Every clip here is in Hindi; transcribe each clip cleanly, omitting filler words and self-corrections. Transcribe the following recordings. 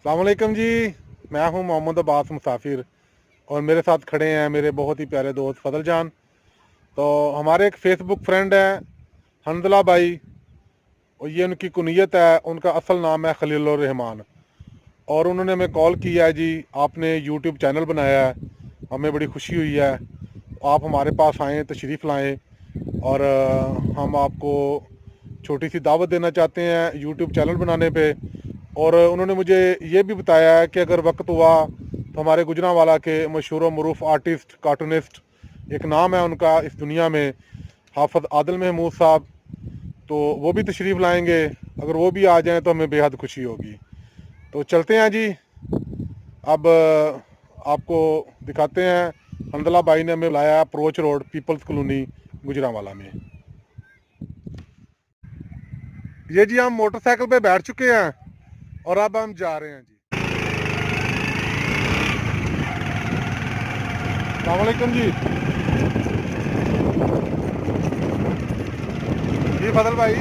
अस्सलाम वालेकुम जी। मैं हूं मोहम्मद अब्बास मुसाफिर और मेरे साथ खड़े हैं मेरे बहुत ही प्यारे दोस्त फजल जान। तो हमारे एक फेसबुक फ्रेंड है हंजला भाई, और ये उनकी कुनियत है, उनका असल नाम है खलीलुर रहमान। और उन्होंने हमें कॉल किया है जी, आपने यूट्यूब चैनल बनाया है, हमें बड़ी खुशी हुई है, आप हमारे पास आएँ, तशरीफ़ लाएँ और हम आपको छोटी सी दावत देना चाहते हैं यूट्यूब चैनल बनाने पे। और उन्होंने मुझे ये भी बताया है कि अगर वक्त हुआ तो हमारे गुजरांवाला के मशहूर व मरूफ आर्टिस्ट कार्टूनिस्ट, एक नाम है उनका इस दुनिया में, हाफिज़ आदिल महमूद साहब, तो वो भी तशरीफ़ लाएंगे। अगर वो भी आ जाएं तो हमें बेहद खुशी होगी। तो चलते हैं जी। अब आपको दिखाते हैं, हंदला भाई ने हमें बुलाया approach road people's colony Gujranwala में। ये जी हम मोटरसाइकिल पे बैठ चुके हैं और अब हम जा रहे हैं जी। अस्सलाम वालेकुम जी। जी फजल भाई,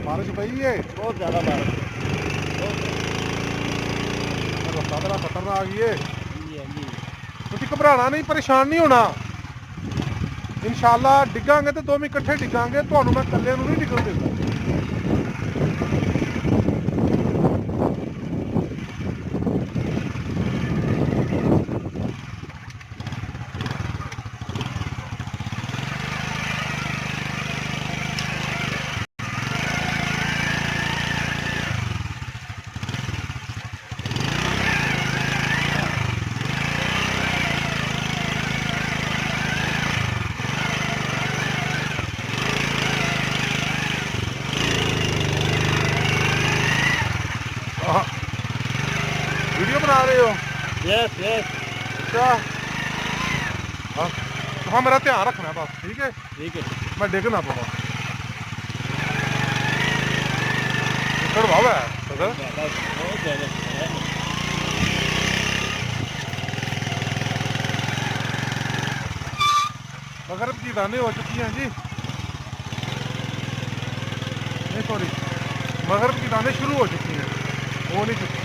बारिश पई है? बहुत ज़्यादा बारिश रस्ता बड़ा खतरनाक ही है। जी है जी। तुसी घबराना नहीं, परेशान नहीं होना। इंशाल्लाह डिगांगे तो दोवें इकट्ठे डिगांगे, ਤੁਹਾਨੂੰ मैं कल्ले ਨੂੰ नहीं डिगन देता। वीडियो बना रहे हो? Yes yes. अच्छा हाँ, तो हाँ मेरा ध्यान रखना है बस, ठीक है? ठीक है। मैं डिग ना पाऊँ। चढ़वाव है सर। बहुत ज़्यादा है। मगरब की दाने हो चुकी हैं जी। नहीं सॉरी, मगरब की दाने शुरू हो चुकी हैं, वो नहीं चुकी।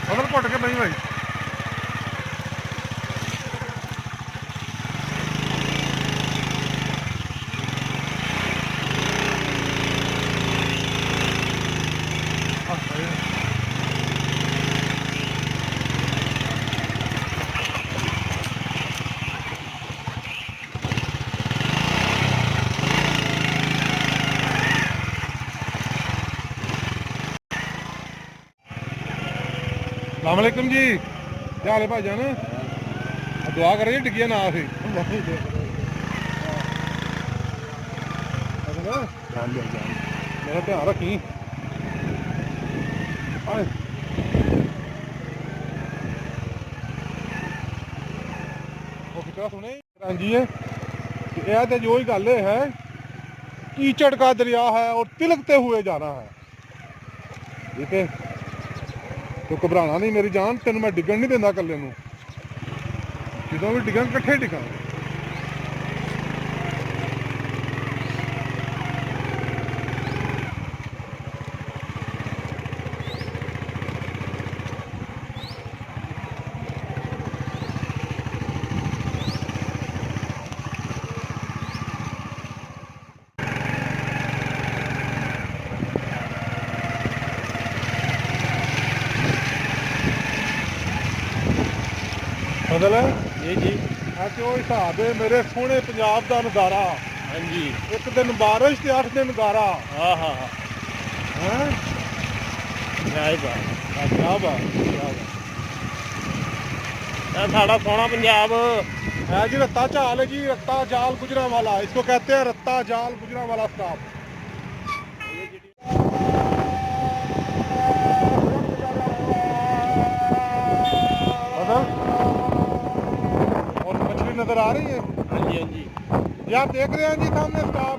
मतलब घुट के नहीं भाई। अस्सलाम वालेकुम जी, क्या हाल है भाईजान? दुआ करें जी डिगिया ना आए। मेरा ध्यान रखी। वो फिक्रा सुने जी है कि यह तो जो ही गल है, कीचड़ का दरिया है और तिलकते हुए जाना है, ठीक है? तो घबराना नहीं मेरी जान, तेन मैं डिगन नहीं देंदा कल्ले नूं। जो भी डिगां कट्ठे डिगांगे। फजल है जी जी। कि वो हिसाब है मेरे सोहने पंजाब का नज़ारा। हाँ जी। एक दिन बारिश ते 8 दिन गारा। हाँ हाँ हाँ। हैं? क्या बात। क्या बात, क्या बात ਇਹ ਸਾਡਾ ਸੋਹਣਾ ਪੰਜਾਬ। है जी। रत्ता चाल है जी, रत्ता जाल गुजरांवाला, इसको कहते हैं रत्ता जाल गुजरांवाला स्टॉप। फजल आ रही है। हाँ जी हाँ जी। ये आप देख रहे हैं जी सामने स्टॉप,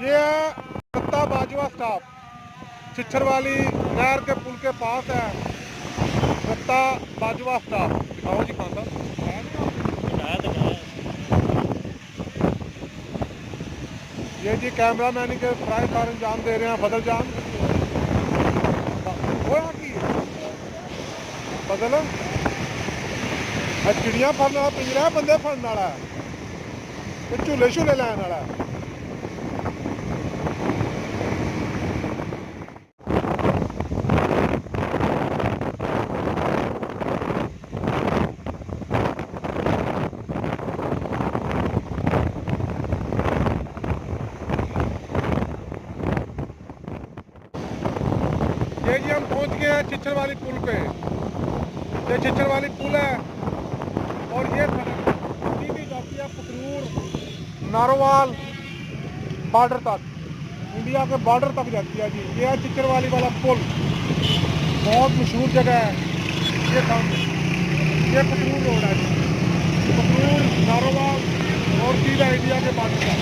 ये है दत्ता बाजवा स्टॉप, छिछर वाली नहर के पुल के पास है दत्ता बाजवा स्टॉप। दिखाओ जी खान साहब, बताया तो है। ये जी कैमरा मैन के फ्राई कार अंजाम दे रहे हैं फजल जान। वो यहाँ की फजल चिड़िया फड़ने वाला पिंजरा है, बंदे फड़ने वाला है, ये झूले झूले लैन वाला है। ये जी हम पहुंच गए हैं छिछर वाली पुल पे। ये छिछर वाली पुल है और ये सीधी जाती है पखरूर नारोवाल बॉर्डर तक, इंडिया के बॉर्डर तक जाती है जी। ये है छिछर वाली वाला पुल, बहुत मशहूर जगह है। ये सामने ये पखरूर रोड है जी, पखरूर नारोवाल और सीधा इंडिया के बॉर्डर तक।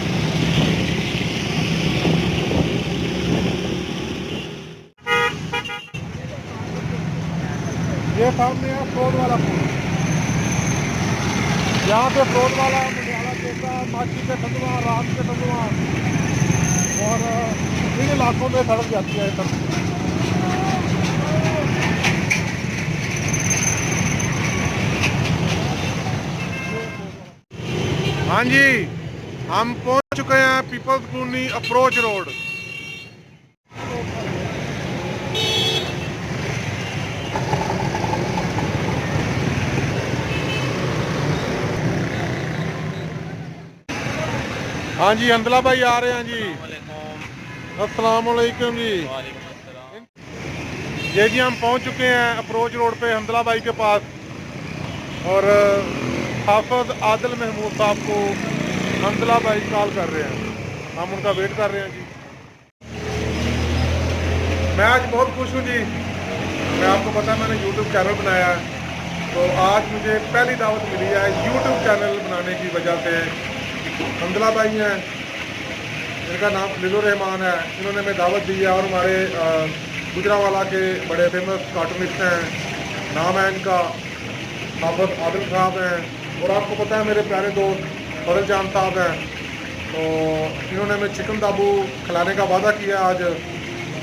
ये सामने है फ्रोड वाला पुल, यहाँ पे फ्रोड वाला मंडियाला देता है, माची के संधवा, रात के संधवा और इन इलाकों में सड़क जाती है सब। हाँ जी, हम पहुंच चुके हैं पीपल्स कॉलोनी अप्रोच रोड। हाँ जी, हंदला भाई आ रहे हैं जी। अस्सलाम वालेकुम जी। ये जी हम पहुंच चुके हैं अप्रोच रोड पे हंदला भाई के पास और हाफिज आदिल महमूद साहब को हंदला भाई कॉल कर रहे हैं, हम उनका वेट कर रहे हैं जी। मैं आज बहुत खुश हूँ जी, मैं आपको पता है मैंने यूट्यूब चैनल बनाया है, तो आज मुझे पहली दावत मिली है यूट्यूब चैनल बनाने की वजह से। हंदला भाई हैं, इनका नाम लिलुर रहमान है, इन्होंने हमें दावत दी है और हमारे गुजरावाला के बड़े फेमस कार्टूनिस्ट हैं, नाम है इनका हाफिज आदिल साहब हैं। और आपको पता है मेरे प्यारे दोस्त फजल जान साहब हैं, तो इन्होंने हमें चिकन दाबू खिलाने का वादा किया। आज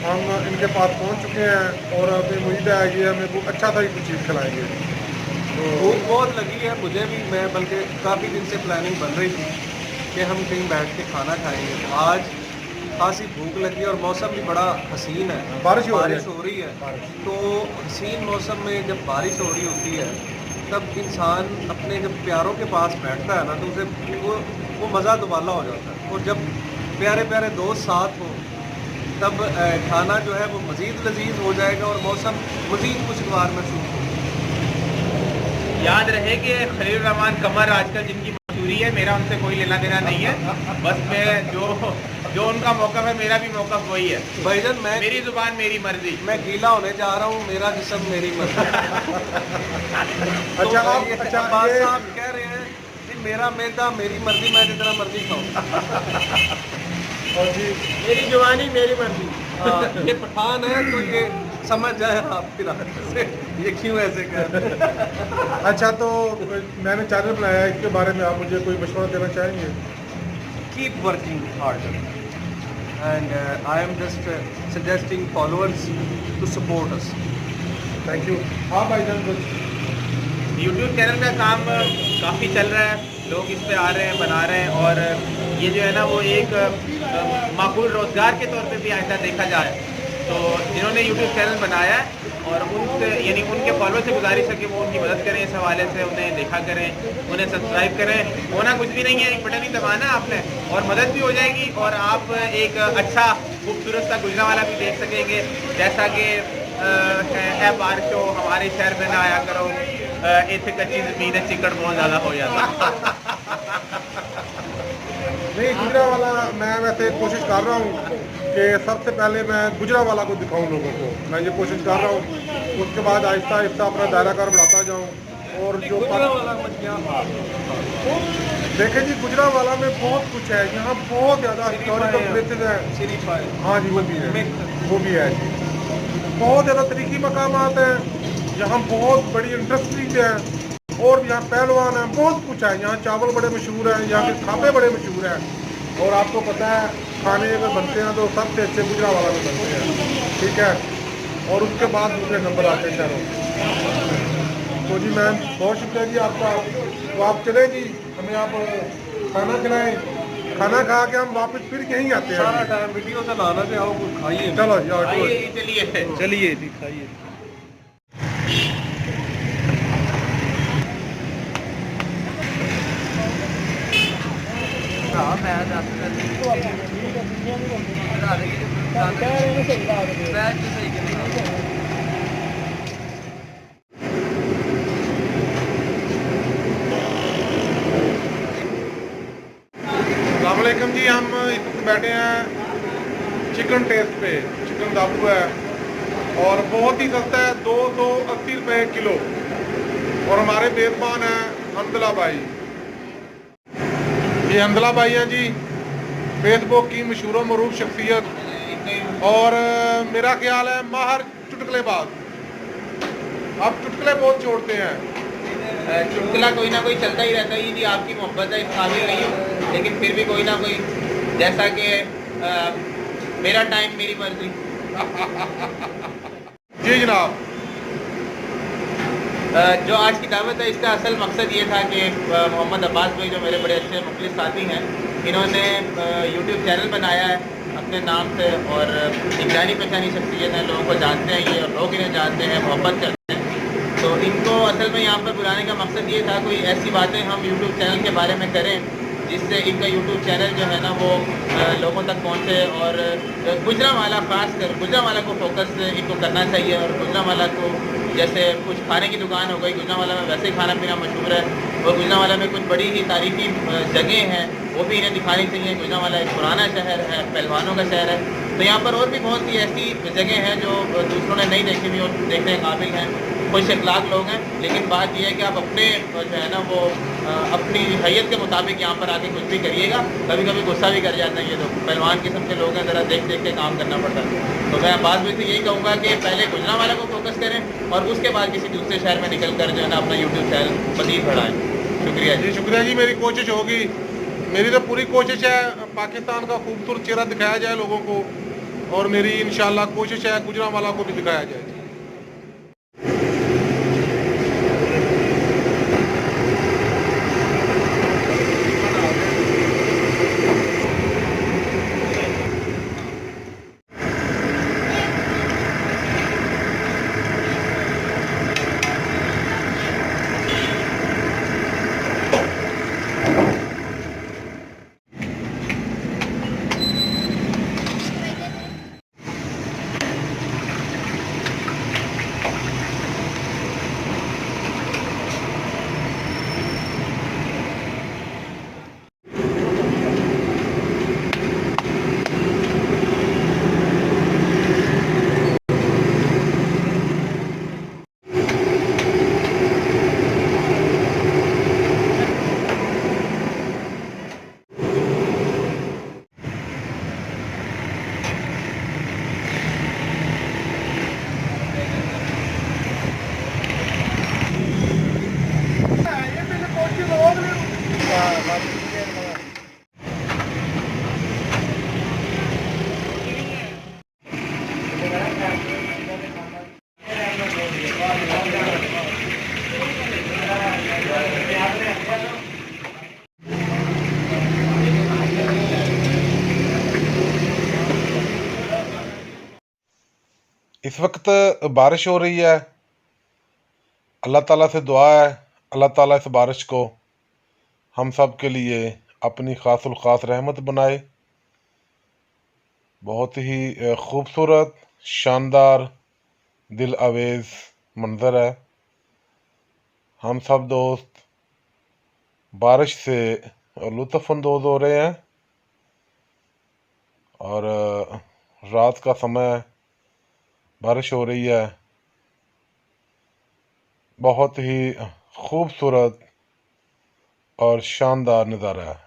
हम इनके पास पहुंच चुके हैं और अपनी उम्मीद है कि हमें कुछ अच्छा सा ही कुछ चीज़ खिलाएंगे। तो भूख बहुत लगी है मुझे भी, मैं बल्कि काफ़ी दिन से प्लानिंग बन रही थी कि हम कहीं बैठ के खाना खाएंगे। तो आज खासी भूख लगी और मौसम भी बड़ा हसीन है, बारिश हो रही है। तो हसीन मौसम में जब बारिश हो रही होती है तब इंसान अपने जब प्यारों के पास बैठता है ना तो उसे वो मज़ा दुबाला हो जाता है। और जब प्यारे प्यारे दोस्त साथ हों तब खाना जो है वो मज़ीद लजीज हो जाएगा और मौसम मज़ीद खुशगवार महसूस होगा। याद रहे कि खलील रहमान कमर आजकल जिनकी मशहूरी है, मेरा उनसे कोई लेना देना नहीं है, बस मैं जो उनका मौक़िफ़ है मेरा भी मौक़िफ़ वही है। भाईजान मेरी ज़ुबान मेरी मर्जी, मैं गीला होने जा रहा हूँ, मेरा जिस्म मेरी मर्जी। अच्छा तो आप ये अच्छा अब्बास ये साहब कह रहे हैं कि मेरा मैदा मेरी मर्जी, मैं जितना मर्जी खाऊं। और जी मेरी जवानी मेरी मर्जी। हाँ, ये पठान है तो ये समझ जाए आप फिर से ये क्यों ऐसे कर रहे हैं। अच्छा, तो मैंने चैनल बनाया है, इसके बारे में आप मुझे कोई मशवरा देना चाहेंगे? Keep working harder and I am just suggesting followers to support us. Thank you. हाँ भाईजान कुछ यूट्यूब चैनल का काम काफ़ी चल रहा है, लोग इस पे आ रहे हैं, बना रहे हैं और ये जो है ना वो एक माकूल रोज़गार के तौर पे भी आइंदा देखा जाए। तो जिन्होंने यूट्यूब चैनल बनाया है और उनसे यानी उनके फॉलोअर से गुजारिश है कि वो उनकी मदद करें, इस हवाले से उन्हें देखा करें, उन्हें सब्सक्राइब करें। होना कुछ भी नहीं है, एक बटन ही दबाना है आपने और मदद भी हो जाएगी और आप एक अच्छा खूबसूरत सा गुजरावाला भी देख सकेंगे। जैसा कि है बारिशो हमारे शहर में ना आया करो, इतने कच्ची ज़मीन है, चिकड़ बहुत ज़्यादा हो जाता। नहीं, गुजरावाला मैं वैसे कोशिश कर रहा हूँ कि सबसे पहले मैं गुजरावाला को दिखाऊं लोगों को, मैं ये कोशिश कर रहा हूँ। उसके बाद आहिस्ता आहिस्ता अपना दायरा कार बढ़ाता जाऊँ और जो गुजरांवाला मछलियाँ देखें जी, गुजरांवाला में बहुत कुछ है, यहाँ बहुत ज़्यादा हिस्टोरिकल प्लेसेस हैं। सिर्फ है हाँ जी, वो भी है, वो भी है जी। बहुत ज़्यादा तरीकी मकामात हैं यहाँ, बहुत बड़ी इंडस्ट्रीज है, और यहाँ पहलवान है, बहुत कुछ है यहाँ। चावल बड़े मशहूर हैं, यहाँ के खापे बड़े मशहूर हैं, और आपको पता है खाने अगर बनते हैं तो सबसे अच्छे गुजरांवाला में बनते हैं, ठीक है। और उसके बाद दूसरे नंबर आते हैं शहरों। तो जी मैम, बहुत शुक्रिया जी आपका। तो आप चले जी, हमें आप खाना खिलाएं, खाना खा के हम वापस फिर यहीं आते हैं। सारा टाइम वीडियो से लाना से आओ कुछ खाइए। चलो जी, आओ, आइए चलिए। चलिए जी खाइए। अस्सलामुअलैकुम जी, हम इस वक्त बैठे हैं चिकन टेस्ट पे। चिकन दाबू है और बहुत ही सस्ता है, 280 रुपये किलो। और हमारे मेज़बान हैं हमदला भाई। ये हमदला भाई हैं जी, फेसबुक की मशहूर व मरूफ शख्सियत, और मेरा ख्याल है माहर चुटकुलेबाज। आप चुटकुले बहुत छोड़ते हैं। चुटकुला कोई ना कोई चलता ही रहता है। ये जी आपकी मोहब्बत है, इस काबिल नहीं हूँ, लेकिन फिर भी कोई ना कोई, जैसा कि मेरा टाइम मेरी मर्जी। जी जनाब। जो आज की दावत है, इसका असल मकसद ये था कि मोहम्मद अब्बास भाई जो मेरे बड़े अच्छे मुखलिस साथी हैं, इन्होंने यूट्यूब चैनल बनाया है अपने नाम से, और एक जानी पहचानी शख्सियत है, लोगों को जानते हैं ये, और लोग इन्हें जानते हैं, मोहब्बत करते हैं। तो इनको असल में यहाँ पर बुलाने का मकसद ये था, कोई ऐसी बातें हम यूट्यूब चैनल के बारे में करें जिससे इनका यूट्यूब चैनल जो है ना वो लोगों तक पहुँचे। और गुजरांवाला, खासकर गुजरांवाला को फोकस इनको करना चाहिए। और गुजरांवाला को, जैसे कुछ खाने की दुकान हो गई, गुजरांवाला में वैसे ही खाना पीना मशहूर है, और गुजरांवाला में कुछ बड़ी ही तारीखी जगह हैं, वो भी इन्हें दिखानी चाहिए। गुजरांवाला एक पुराना शहर है, पहलवानों का शहर है। तो यहाँ पर और भी बहुत सी ऐसी जगह हैं जो दूसरों ने नहीं देखी हुई और देखने के काबिल हैं। खुश अखलाक लोग हैं, लेकिन बात यह है कि आप अपने जो है ना वो अपनी हैयत के मुताबिक यहाँ पर आके कुछ भी करिएगा। कभी कभी गुस्सा भी कर जाते हैं ये लोग, पहलवान किस्म के लोग हैं, ज़रा देख देख के काम करना पड़ता है। तो मैं बात भी यही कहूँगा कि पहले गुजरांवाला को फोकस करें और उसके बाद किसी दूसरे शहर में निकल कर जो है ना अपना यूट्यूब चैनल मज़ीद बढ़ाएँ। शुक्रिया जी, शुक्रिया जी। मेरी कोशिश होगी, मेरी तो पूरी कोशिश है पाकिस्तान का खूबसूरत चेहरा दिखाया जाए लोगों को, और मेरी इंशाल्लाह कोशिश है गुजरांवाला को भी दिखाया जाए। इस वक्त बारिश हो रही है। अल्लाह ताला से दुआ है, अल्लाह ताला इस बारिश को हम सब के लिए अपनी खासुल खास रहमत बनाए। बहुत ही खूबसूरत, शानदार, दिल अवेज़ मंज़र है। हम सब दोस्त बारिश से लुत्फ़अंदोज़ हो रहे हैं, और रात का समय बारिश हो रही है। बहुत ही खूबसूरत और शानदार नज़ारा है।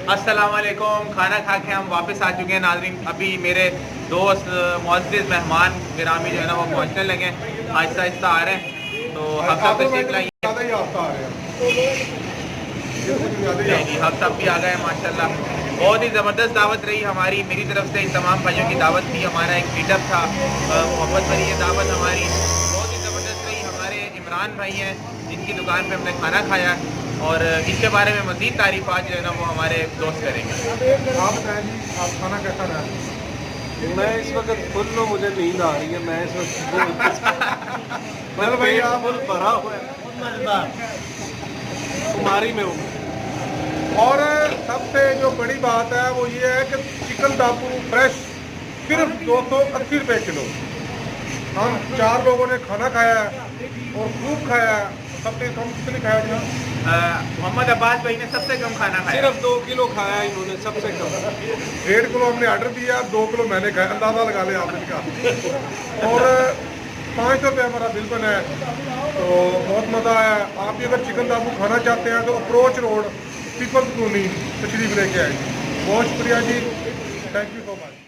अस्सलाम वालेकुम। खाना खा के हम वापस आ चुके हैं नाज़रीन। अभी मेरे दोस्त मुअज़्ज़िज़ मेहमान गिरामी जो है ना वो पहुंचने लगे हैं, आहिस्ता आहिस्ता आ रहे हैं। तो हम सब तशरीफ लाइए। जी, हम सब भी आ गए माशाल्लाह। बहुत ही ज़बरदस्त दावत रही हमारी, मेरी तरफ से इन तमाम भाइयों की दावत थी। हमारा एक मीटअप था, मोहब्बत भरी ये दावत हमारी बहुत ही ज़बरदस्त रही। हमारे इमरान भाई हैं जिनकी दुकान पे हमने खाना खाया, और इसके बारे में मज़ीद तारीफ़ात जो है ना वो हमारे दोस्त करेंगे। आप बताएं जी, आप खाना कैसा रहा? मैं इस वक्त फुल लो, मुझे नींद आ रही है। मैं इस वक्त भाई आप फुल भरा हुआ है, कुमारी में हूँ। और सबसे जो बड़ी बात है वो ये है कि चिकन टापू फ्रेश सिर्फ 280 रुपये किलो। हम 4 लोगों ने खाना खाया है और खूब खाया है। सबसे कम कितने खाया जी? मोहम्मद अब्बास भाई ने सबसे कम खाना खाया। सिर्फ 2 किलो खाया इन्होंने, सबसे कम। 1.5 किलो हमने ऑर्डर दिया, 2 किलो मैंने खाया। अंदाज़ा लगा ले आपने का। और 500 रुपये हमारा बिल बना है। तो बहुत मज़ा आया। आप भी अगर चिकन टापू खाना चाहते हैं तो अप्रोच रोड पीपल्स कॉलोनी तशरीफ लेके आएंगे। बहुत शुक्रिया जी, थैंक यू सो मच।